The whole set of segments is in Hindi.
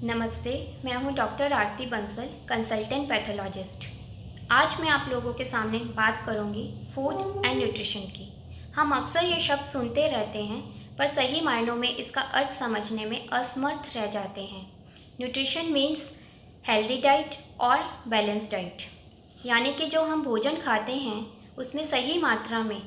नमस्ते। मैं हूं डॉक्टर आरती बंसल, कंसल्टेंट पैथोलॉजिस्ट। आज मैं आप लोगों के सामने बात करूंगी फूड एंड न्यूट्रिशन की। हम अक्सर ये शब्द सुनते रहते हैं, पर सही मायनों में इसका अर्थ समझने में असमर्थ रह जाते हैं। न्यूट्रिशन मीन्स हेल्दी डाइट और बैलेंस डाइट, यानी कि जो हम भोजन खाते हैं उसमें सही मात्रा में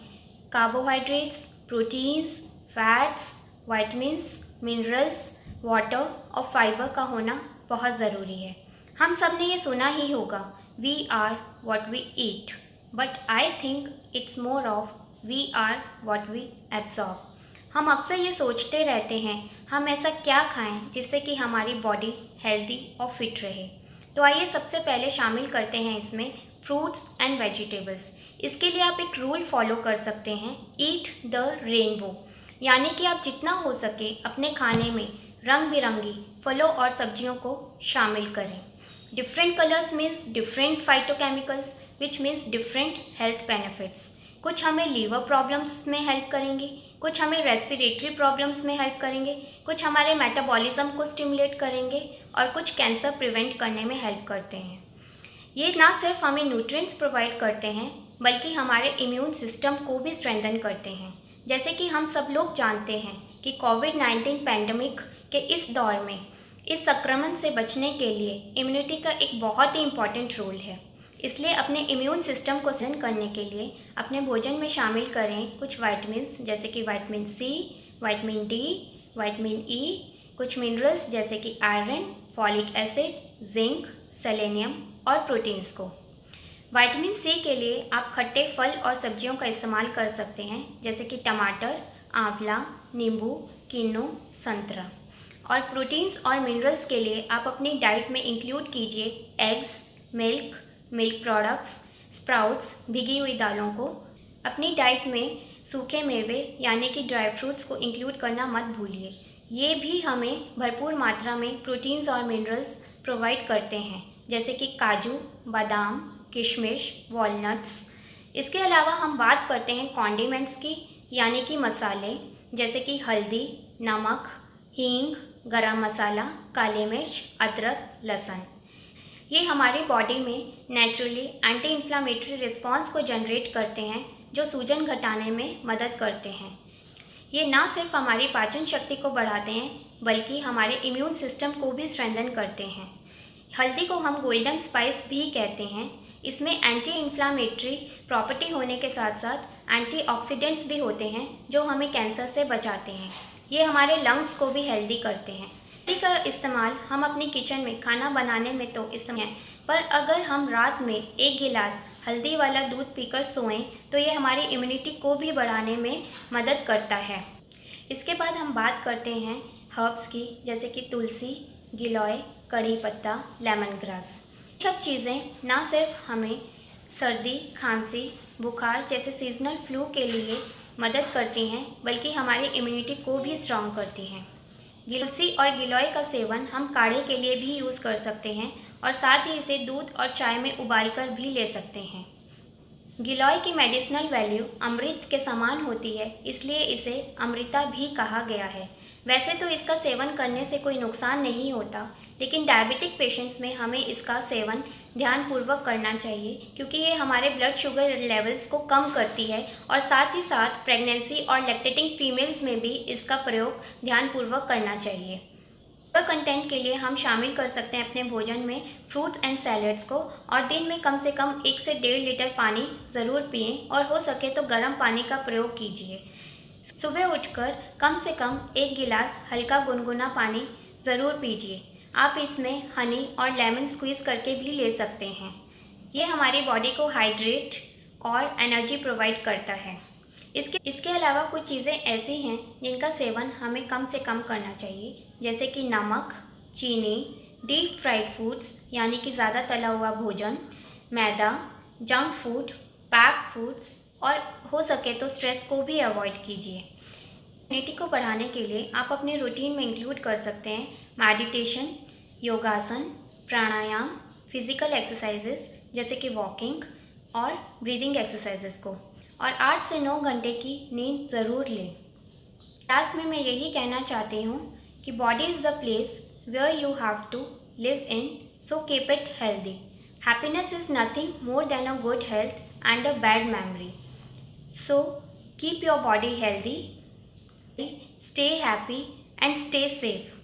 carbohydrates, proteins, fats, vitamins, minerals, water और फाइबर का होना बहुत ज़रूरी है। हम सब ने ये सुना ही होगा, we are what we eat, but I think it's more of we are what we absorb. हम अक्सर ये सोचते रहते हैं हम ऐसा क्या खाएं जिससे कि हमारी बॉडी हेल्दी और फिट रहे। तो आइए सबसे पहले शामिल करते हैं इसमें फ्रूट्स एंड वेजिटेबल्स। इसके लिए आप एक रूल फॉलो कर सकते हैं, ईट द रेनबो, यानी कि आप जितना हो सके अपने खाने में रंग बिरंगी फलों और सब्जियों को शामिल करें। Different colours means different phytochemicals which means different health benefits. कुछ हमें लीवर प्रॉब्लम्स में हेल्प करेंगे, कुछ हमें रेस्पिरेटरी प्रॉब्लम्स में हेल्प करेंगे, कुछ हमारे मेटाबॉलिज्म को स्टिमुलेट करेंगे और कुछ कैंसर प्रिवेंट करने में हेल्प करते हैं। ये ना सिर्फ हमें न्यूट्रिएंट्स प्रोवाइड करते हैं बल्कि हमारे इम्यून सिस्टम को भी स्ट्रेंथन करते हैं। जैसे कि हम सब लोग जानते हैं कि कोविड-19 पैंडमिक के इस दौर में इस संक्रमण से बचने के लिए इम्यूनिटी का एक बहुत ही इम्पॉर्टेंट रोल है। इसलिए अपने इम्यून सिस्टम को स्ट्रेंथन करने के लिए अपने भोजन में शामिल करें कुछ विटामिन्स जैसे कि vitamin C, vitamin D, vitamin E, कुछ मिनरल्स जैसे कि iron, folic acid, zinc, selenium और प्रोटीन्स को। विटामिन सी के लिए आप खट्टे फल और सब्जियों का इस्तेमाल कर सकते हैं जैसे कि टमाटर, आंवला, नींबू, किन्नू, संतरा। और प्रोटीन्स और मिनरल्स के लिए आप अपनी डाइट में इंक्लूड कीजिए एग्स, मिल्क प्रोडक्ट्स, स्प्राउट्स, भिगी हुई दालों को। अपनी डाइट में सूखे मेवे यानी कि ड्राई फ्रूट्स को इंक्लूड करना मत भूलिए। ये भी हमें भरपूर मात्रा में प्रोटीन्स और मिनरल्स प्रोवाइड करते हैं जैसे कि काजू, बादाम, किशमिश, वॉलनट्स। इसके अलावा हम बात करते हैं कॉन्डिमेंट्स की, यानी कि मसाले जैसे कि हल्दी, नमक, हींग, गरम मसाला, काली मिर्च, अदरक, लहसुन। ये हमारी बॉडी में नेचुरली एंटी इन्फ्लामेटरी रिस्पॉन्स को जनरेट करते हैं जो सूजन घटाने में मदद करते हैं। ये ना सिर्फ हमारी पाचन शक्ति को बढ़ाते हैं बल्कि हमारे इम्यून सिस्टम को भी स्ट्रेंथन करते हैं। हल्दी को हम गोल्डन स्पाइस भी कहते हैं। इसमें एंटी इन्फ्लामेटरी प्रॉपर्टी होने के साथ साथ एंटीऑक्सीडेंट्स भी होते हैं जो हमें कैंसर से बचाते हैं। ये हमारे लंग्स को भी हेल्दी करते हैं। हल्दी का इस्तेमाल हम अपनी किचन में खाना बनाने में तो इस्तेमाल है, पर अगर हम रात में 1 गिलास हल्दी वाला दूध पीकर सोएं तो ये हमारी इम्यूनिटी को भी बढ़ाने में मदद करता है। इसके बाद हम बात करते हैं हर्ब्स की जैसे कि तुलसी, गिलोय, कड़ी पत्ता, लेमन ग्रास। ये सब चीज़ें ना सिर्फ हमें सर्दी, खांसी, बुखार जैसे सीजनल फ्लू के लिए मदद करती हैं बल्कि हमारी इम्यूनिटी को भी स्ट्रॉन्ग करती हैं। तुलसी और गिलोय का सेवन हम काढ़े के लिए भी यूज़ कर सकते हैं और साथ ही इसे दूध और चाय में उबालकर भी ले सकते हैं। गिलोय की मेडिसिनल वैल्यू अमृत के समान होती है, इसलिए इसे अमृता भी कहा गया है। वैसे तो इसका सेवन करने से कोई नुकसान नहीं होता, लेकिन डायबिटिक पेशेंट्स में हमें इसका सेवन ध्यानपूर्वक करना चाहिए क्योंकि ये हमारे ब्लड शुगर लेवल्स को कम करती है और साथ ही साथ प्रेगनेंसी और लैक्टेटिंग फीमेल्स में भी इसका प्रयोग ध्यानपूर्वक करना चाहिए। कंटेंट के लिए हम शामिल कर सकते हैं अपने भोजन में फ्रूट्स एंड सैलड्स को और दिन में कम से कम 1 से 1.5 लीटर पानी ज़रूर पिएं और हो सके तो गर्म पानी का प्रयोग कीजिए। सुबह उठकर कम से कम 1 गिलास हल्का गुनगुना पानी ज़रूर पीजिए। आप इसमें हनी और लेमन स्क्वीज़ करके भी ले सकते हैं। ये हमारी बॉडी को हाइड्रेट और एनर्जी प्रोवाइड करता है। इसके अलावा कुछ चीज़ें ऐसी हैं जिनका सेवन हमें कम से कम करना चाहिए जैसे कि नमक, चीनी, डीप फ्राइड फूड्स यानी कि ज़्यादा तला हुआ भोजन, मैदा, जंक फूड, पैक फूड्स और हो सके तो स्ट्रेस को भी अवॉइड कीजिए। इम्यूनिटी को बढ़ाने के लिए आप अपने रूटीन में इंक्लूड कर सकते हैं मेडिटेशन, योगासन, प्राणायाम, फिजिकल एक्सरसाइजेस जैसे कि वॉकिंग और ब्रीदिंग एक्सरसाइजेस को, और 8 से 9 घंटे की नींद ज़रूर लें। लास्ट में मैं यही कहना चाहती हूँ कि body is the place where you have to live in, so keep it healthy. Happiness is nothing more than a good health and a bad memory. So keep your body healthy, stay happy, and stay safe.